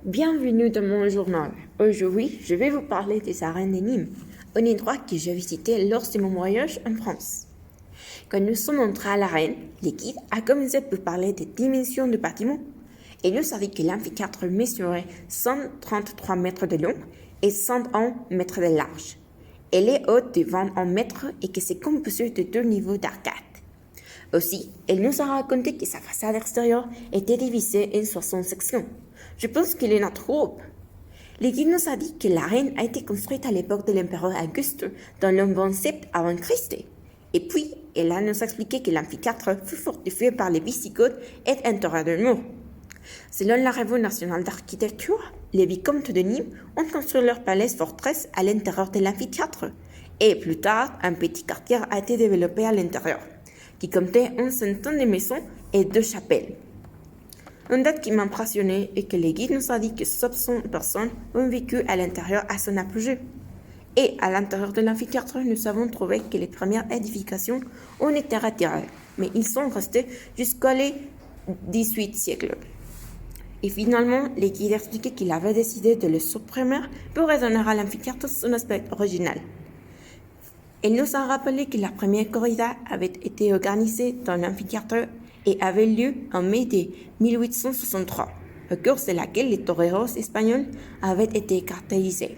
Bienvenue dans mon journal. Aujourd'hui, je vais vous parler des arènes de Nîmes, un endroit que j'ai visité lors de mon voyage en France. Quand nous sommes entrés à l'arène, le guide a commencé par parler des dimensions du bâtiment. Il nous a dit que l'amphithéâtre mesurait 133 mètres de long et 101 mètres de large. Elle est haute de 21 mètres et que c'est composé de 2 niveaux d'arcade. Aussi, elle nous a raconté que sa façade extérieure était divisée en 60 sections. Je pense qu'il y en a trop. Le guide nous a dit que l'arène a été construite à l'époque de l'empereur Auguste dans l'an 27 avant Christ. Et puis, elle a nous expliqué que l'amphithéâtre fut fortifié par les Visigoths et entouré de murs. Selon la Revue nationale d'architecture, les vicomtes de Nîmes ont construit leur palais forteresse à l'intérieur de l'amphithéâtre. Et plus tard, un petit quartier a été développé à l'intérieur, qui comptait une centaine de maisons et 2 chapelles. Une date qui m'a impressionné est que le guide nous a dit que 700 personnes ont vécu à l'intérieur à son apogée. Et à l'intérieur de l'amphithéâtre, nous avons trouvé que les premières édifications ont été retirées, mais ils sont restés jusqu'au XVIIIe siècle. Et finalement, le guide expliquait qu'il avait décidé de le supprimer pour redonner à l'amphithéâtre son aspect original. Il nous a rappelé que la première corrida avait été organisée dans l'amphithéâtre et avait lieu en mai de 1863, au cours de laquelle les toreros espagnols avaient été cartélisés.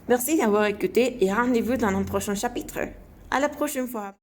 Merci d'avoir écouté et rendez-vous dans un prochain chapitre. À la prochaine fois.